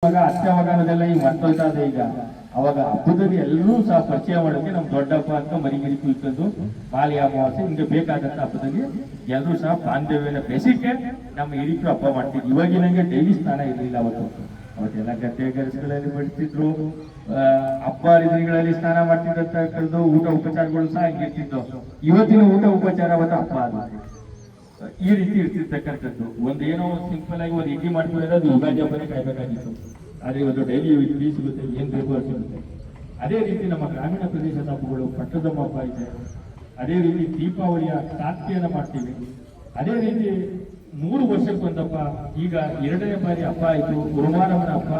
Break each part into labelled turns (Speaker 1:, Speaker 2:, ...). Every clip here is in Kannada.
Speaker 1: ಇವಾಗ ಅತ್ತೆ ಮಗನದೆಲ್ಲ ಈಗ ಮರ್ತೋಯ್ತಾ ಇದೆ. ಈಗ ಅವಾಗ ಹಬ್ಬದಲ್ಲಿ ಎಲ್ಲರೂ ಸಹ ಪರಿಚಯ ಮಾಡೋಕೆ ನಮ್ ದೊಡ್ಡಪ್ಪ ಅಂತ ಮರಿಗಿರಿ ಕುಯ್ಕೊಂಡು ಮಾಲಿ ಅಮಾವಾಸ್ಯೆ ಹಿಂಗೆ ಬೇಕಾದಂತ ಹಬ್ಬದಲ್ಲಿ ಎಲ್ಲರೂ ಸಹ ಬಾಂಧವ್ಯನ ಬೆಸಿಕೆ ನಮ್ಮ ಹಿರಿಕರು ಹಬ್ಬ ಮಾಡ್ತಿದ್ವಿ. ಇವಾಗಿನಂಗೆ ಡೈಲಿ ಸ್ನಾನ ಇರಲಿಲ್ಲ ಅವತ್ತೆಲ್ಲ ಗದ್ದೆ ಕೆಲಸಗಳಲ್ಲಿ ಬಿಡ್ತಿದ್ರು. ಹಬ್ಬ ಹರಿದಿನಗಳಲ್ಲಿ ಸ್ನಾನ ಮಾಡ್ತಿದ್ದಂತ ಕಳೆದು ಊಟ ಉಪಚಾರಗಳು ಸಹ ಹಿಂಗಿರ್ತಿದ್ದು. ಇವತ್ತಿನ ಊಟ ಉಪಚಾರ ಅವತ್ತು ಹಬ್ಬ ಅದು ಈ ರೀತಿ ಇರ್ತಿರ್ತಕ್ಕಂಥದ್ದು. ಒಂದೇನೋ ಸಿಂಪಲ್ ಆಗಿ ಒಂದು ಇಡ್ಲಿ ಮಾಡ್ತೀವಿ ಅದು ಯುಗಾದಿ ಹಬ್ಬನೇ ಕಾಯ್ಬೇಕಾಗಿತ್ತು. ಆದ್ರೆ ಇವತ್ತು ಡೈಲಿ ಇಡ್ಲಿ ಸಿಗುತ್ತೆ, ಏನ್ ಬೇಕು ಅದು ಸಿಗುತ್ತೆ. ಅದೇ ರೀತಿ ನಮ್ಮ ಗ್ರಾಮೀಣ ಪ್ರದೇಶದ ಹಬ್ಬಗಳು, ಪಟ್ಟದಮ್ಮ ಹಬ್ಬ ಇದೆ. ಅದೇ ರೀತಿ ದೀಪಾವಳಿಯ ಸಾತ್ಯನ ಮಾಡ್ತೀವಿ. ಅದೇ ರೀತಿ 3 ವರ್ಷಕ್ಕೊಂದಪ್ಪ, ಈಗ 2ನೇ ಬಾರಿ ಹಬ್ಬ ಆಯ್ತು ಗುರುವಾರಮ್ಮನ ಹಬ್ಬ.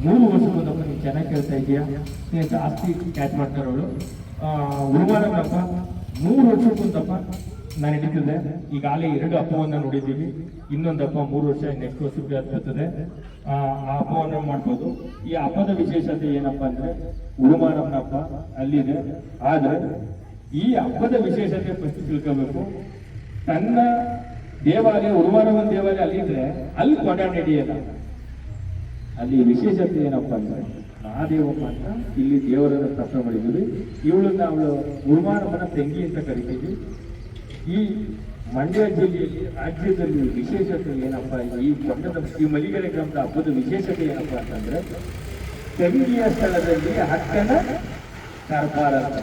Speaker 1: 3 ವರ್ಷಕ್ಕೊಂದಪ್ಪ. ನೀನು ಚೆನ್ನಾಗಿ ಕೇಳ್ತಾ ಇದೀಯಾ, ನೀನು ಜಾಸ್ತಿ ಕ್ಯಾಚ್ ಮಾಡ್ತಾರೋಳು. ಗುರುವಾರಮ್ಮನ ಹಬ್ಬ 3 ವರ್ಷಕ್ಕೊಂದಪ್ಪ ನಾನು ಹಿಡಿತಿದ್ದೆ. ಈಗಾಗಲೇ 2 ಹಬ್ಬವನ್ನ ನೋಡಿದ್ದೀವಿ. ಇನ್ನೊಂದು ಹಬ್ಬ 3 ವರ್ಷ ನೆಕ್ಸ್ಟ್ ವರ್ಷಕ್ಕೆ ಬರ್ತದೆ. ಆ ಹಬ್ಬವನ್ನು ಮಾಡ್ಬೋದು. ಈ ಹಬ್ಬದ ವಿಶೇಷತೆ ಏನಪ್ಪಾ ಅಂದ್ರೆ ಉರುಮಾರಮ್ಮನ ಹಬ್ಬ ಅಲ್ಲಿದೆ. ಆದ್ರೆ ಈ ಹಬ್ಬದ ವಿಶೇಷತೆ ಫಸ್ಟ್ ತಿಳ್ಕೋಬೇಕು. ತನ್ನ ದೇವಾಲಯ ಉರುಮಾರಮ್ಮನ ದೇವಾಲಯ ಅಲ್ಲಿದ್ರೆ ಅಲ್ಲಿ ಕೊಡ ನಡೆಯಲ್ಲ. ಅಲ್ಲಿ ವಿಶೇಷತೆ ಏನಪ್ಪಾ ಅಂದ್ರೆ ಮಹಾದೇವಪ್ಪ ಅಂತ ಇಲ್ಲಿ ದೇವರನ್ನ ಸ್ಥಾಪನೆ ಮಾಡಿದ್ದೀವಿ. ಇವಳನ್ನ ಅವಳು ಉರುಮಾರಮ್ಮನ ತಂಗಿ ಅಂತ ಕರಿತೀವಿ. ಈ ಮಂಡ್ಯ ಜಿಲ್ಲೆಯಲ್ಲಿ ರಾಜ್ಯದಲ್ಲಿ ವಿಶೇಷತೆ ಏನಪ್ಪಾ, ಈ ಮಲಿಗೆರೆ ಗ್ರಾಮದ ಹಬ್ಬದ ವಿಶೇಷತೆ ಏನಪ್ಪಾ ಅಂತಂದ್ರೆ ತಂಗಿಯ ಸ್ಥಳದಲ್ಲಿ ಅಕ್ಕನ ಕಾರ್ಬಾರ ಅಂತ.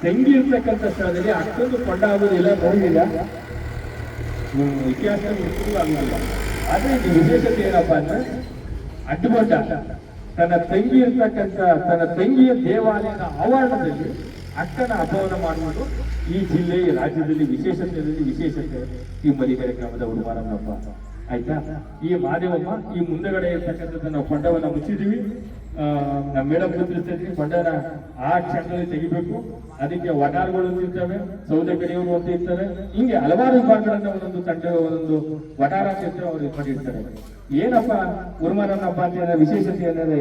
Speaker 1: ತಂಗಿ ಇರ್ತಕ್ಕಂಥ ಸ್ಥಳದಲ್ಲಿ ಅಕ್ಕಂದು ಕೊಂಡ ಆಗೋದಿಲ್ಲ, ನೋಡಿಲ್ಲ, ಇತಿಹಾಸ ಆಗುದಿಲ್ಲ. ಆದ್ರೆ ಇದು ವಿಶೇಷತೆ ಏನಪ್ಪಾ ಅಂದ್ರೆ ಅಡ್ಡಗೊಂಡ ತನ್ನ ತಂಗಿ ಇರ್ತಕ್ಕಂಥ ತನ್ನ ತಂಗಿಯ ದೇವಾಲಯದ ಆವರಣದಲ್ಲಿ ಅಕ್ಕನ ಹಬ್ಬವನ್ನು ಮಾಡುವುದು ಈ ಜಿಲ್ಲೆ ರಾಜ್ಯದಲ್ಲಿ ವಿಶೇಷತೆ ಈ ಮಲಿಗೆರೆ ಗ್ರಾಮದ ಉರುಮಾರಮ್ಮನ ಹಬ್ಬ. ಆಯ್ತಾ? ಈ ಮಹಾದೇವಮ್ಮ ಈ ಮುಂದಗಡೆ ಇರ್ತಕ್ಕಂಥದ್ದು ನಾವು ಕೊಂಡವನ್ನ ಮುಚ್ಚಿದೀವಿ. ನಮ್ಮ ಮೇಡಮ್ ಗೊತ್ತಿರ್ತಾ ಇದ್ವಿ, ಕೊಂಡನ ಆ ಕ್ಷಣದಲ್ಲಿ ತೆಗಿಬೇಕು. ಅದಕ್ಕೆ ವಟಾರಗಳು ಇರ್ತವೆ, ಸೌದೆ ಕಡೆಯವರು ಅಂತ ಇರ್ತಾರೆ. ಹಿಂಗೆ ಹಲವಾರು ವಿಭಾಗಗಳನ್ನ ಒಂದೊಂದು ತಂಡ ಒಂದೊಂದು ವಟಾರ ಕ್ಷೇತ್ರ ಅವರು ಮಾಡಿರ್ತಾರೆ. ಏನಪ್ಪ ಉರುಮಾರಮ್ಮನ ಹಬ್ಬ ಅಂತ ವಿಶೇಷತೆ ಏನಾದ್ರೆ